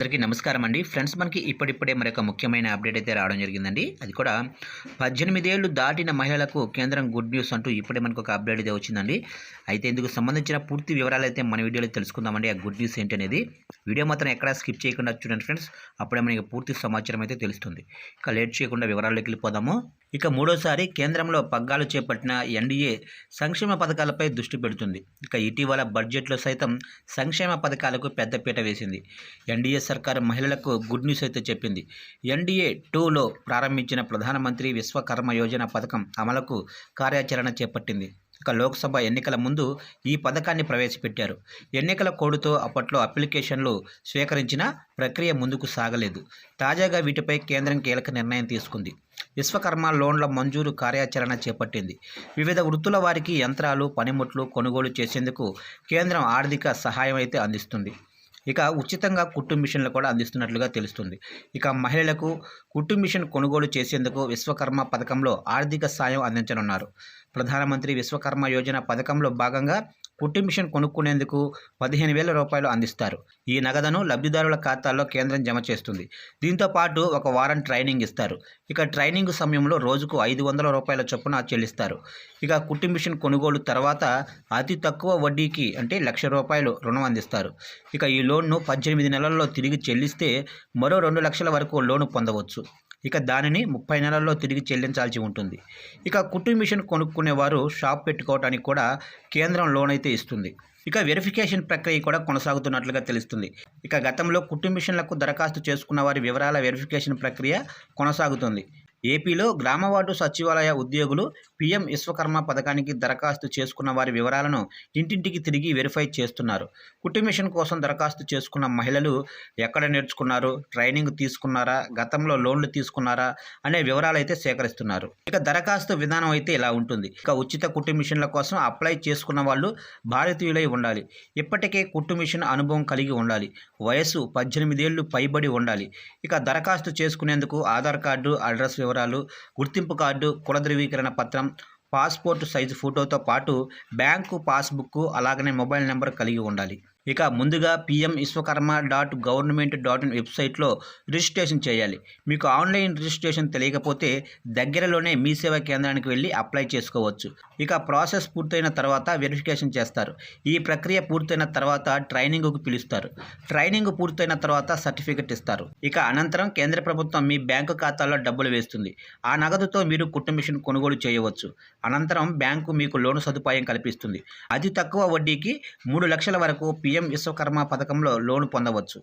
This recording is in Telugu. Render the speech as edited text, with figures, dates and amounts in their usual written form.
అందరికీ నమస్కారం అండి. ఫ్రెండ్స్, మనకి ఇప్పుడిప్పుడే మరొక ముఖ్యమైన అప్డేట్ అయితే రావడం జరిగిందండి. అది కూడా 18 ఏళ్ళు దాటిన మహిళలకు కేంద్రం గుడ్ న్యూస్ అంటూ ఇప్పుడే మనకు ఒక అప్డేట్ అయితే వచ్చిందండి. అయితే ఇందుకు సంబంధించిన పూర్తి వివరాలు అయితే మన వీడియోలో తెలుసుకుందామండి. ఆ గుడ్ న్యూస్ ఏంటనేది వీడియో మాత్రం ఎక్కడా స్కిప్ చేయకుండా చూడండి ఫ్రెండ్స్. అప్పుడే మనకి పూర్తి సమాచారం అయితే తెలుస్తుంది. ఇక లేట్ చేయకుండా వివరాల్లోకి వెళ్ళిపోదాము. ఇక మూడోసారి కేంద్రంలో పగ్గాలు చేపట్టిన ఎన్డీఏ సంక్షేమ పథకాలపై దృష్టి పెడుతుంది. ఇక ఇటీవల బడ్జెట్లో సైతం సంక్షేమ పథకాలకు పెద్దపీట వేసింది. ఎన్డీఏ సర్కారు మహిళలకు గుడ్ న్యూస్ అయితే చెప్పింది. ఎన్డీఏ 2లో ప్రారంభించిన ప్రధానమంత్రి విశ్వకర్మ యోజన పథకం అమలుకు కార్యాచరణ చేపట్టింది. ఇక లోక్సభ ఎన్నికల ముందు ఈ పథకాన్ని ప్రవేశపెట్టారు. ఎన్నికల కోడ్తో అప్పట్లో అప్లికేషన్లు స్వీకరించిన ప్రక్రియ ముందుకు సాగలేదు. తాజాగా వీటిపై కేంద్రం కీలక నిర్ణయం తీసుకుంది. విశ్వకర్మ లోన్ల మంజూరు కార్యాచరణ చేపట్టింది. వివిధ వృత్తుల వారికి యంత్రాలు, పనిముట్లు కొనుగోలు చేసేందుకు కేంద్రం ఆర్థిక సహాయం అయితే అందిస్తుంది. ఇక ఉచితంగా కుట్టు మిషన్లు కూడా అందిస్తున్నట్లుగా తెలుస్తుంది. ఇక మహిళలకు కుట్టు మిషన్ కొనుగోలు చేసేందుకు విశ్వకర్మ పథకంలో ఆర్థిక సాయం అందించనున్నారు. ప్రధానమంత్రి విశ్వకర్మ యోజన పథకంలో భాగంగా కుట్టు మిషన్ కొనుక్కునేందుకు 15,000 రూపాయలు అందిస్తారు. ఈ నగదును లబ్ధిదారుల ఖాతాల్లో కేంద్రం జమ చేస్తుంది. దీంతో పాటు ఒక వారం ట్రైనింగ్ ఇస్తారు. ఇక ట్రైనింగ్ సమయంలో రోజుకు 500 రూపాయల చొప్పున చెల్లిస్తారు. ఇక కుట్టు మిషన్ కొనుగోలు తర్వాత అతి తక్కువ వడ్డీకి అంటే ₹1,00,000 రుణం అందిస్తారు. ఇక ఈ లోన్ను 18 నెలల్లో తిరిగి చెల్లిస్తే మరో 2 లక్షల వరకు లోను పొందవచ్చు. ఇక దానిని 30 నెలల్లో తిరిగి చెల్లించాల్సి ఉంటుంది. ఇక కుట్టు మిషన్ కొనుక్కునేవారు షాప్ పెట్టుకోవడానికి కూడా కేంద్రం లోన్ అయితే ఇస్తుంది. ఇక వెరిఫికేషన్ ప్రక్రియ కూడా కొనసాగుతున్నట్లుగా తెలుస్తుంది. ఇక గతంలో కుట్టు మిషన్లకు దరఖాస్తు చేసుకున్న వారి వివరాల వెరిఫికేషన్ ప్రక్రియ కొనసాగుతుంది. ఏపీలో గ్రామ వార్డు సచివాలయ ఉద్యోగులు పీఎం విశ్వకర్మ పథకానికి దరఖాస్తు చేసుకున్న వారి వివరాలను ఇంటింటికి తిరిగి వెరిఫై చేస్తున్నారు. కుట్టు మిషన్ కోసం దరఖాస్తు చేసుకున్న మహిళలు ఎక్కడ నేర్చుకున్నారు, ట్రైనింగ్ తీసుకున్నారా, గతంలో లోన్లు తీసుకున్నారా అనే వివరాలు అయితే సేకరిస్తున్నారు. ఇక దరఖాస్తు విధానం అయితే ఇలా ఉంటుంది. ఇక ఉచిత కుట్టు మిషన్ల కోసం అప్లై చేసుకున్న వాళ్ళు భారతీయులై ఉండాలి. ఇప్పటికే కుట్టు మిషన్ అనుభవం కలిగి ఉండాలి. వయసు 18 ఏళ్లు పైబడి ఉండాలి. ఇక దరఖాస్తు చేసుకునేందుకు ఆధార్ కార్డు, అడ్రస్ వివరాలు, గుర్తింపు కార్డు, కుల ధృవీకరణ పత్రం, పాస్పోర్ట్ సైజు ఫోటోతో పాటు బ్యాంకు పాస్బుక్ అలాగనే మొబైల్ నెంబర్ కలిగి ఉండాలి. ఇక ముందుగా pmviswakarma.government.in వెబ్సైట్లో రిజిస్ట్రేషన్ చేయాలి. మీకు ఆన్లైన్ రిజిస్ట్రేషన్ తెలియకపోతే దగ్గరలోనే మీ సేవా కేంద్రానికి వెళ్ళి అప్లై చేసుకోవచ్చు. ఇక ప్రాసెస్ పూర్తయిన తర్వాత వెరిఫికేషన్ చేస్తారు. ఈ ప్రక్రియ పూర్తయిన తర్వాత ట్రైనింగ్కు పిలుస్తారు. ట్రైనింగ్ పూర్తయిన తర్వాత సర్టిఫికెట్ ఇస్తారు. ఇక అనంతరం కేంద్ర ప్రభుత్వం మీ బ్యాంకు ఖాతాలో డబ్బులు వేస్తుంది. ఆ నగదుతో మీరు కుట్టు మిషన్ కొనుగోలు చేయవచ్చు. అనంతరం బ్యాంకు మీకు లోను సదుపాయం కల్పిస్తుంది. అతి తక్కువ వడ్డీకి 3 లక్షల వరకు పీఎం విశ్వకర్మ పథకంలో లోను పొందవచ్చు.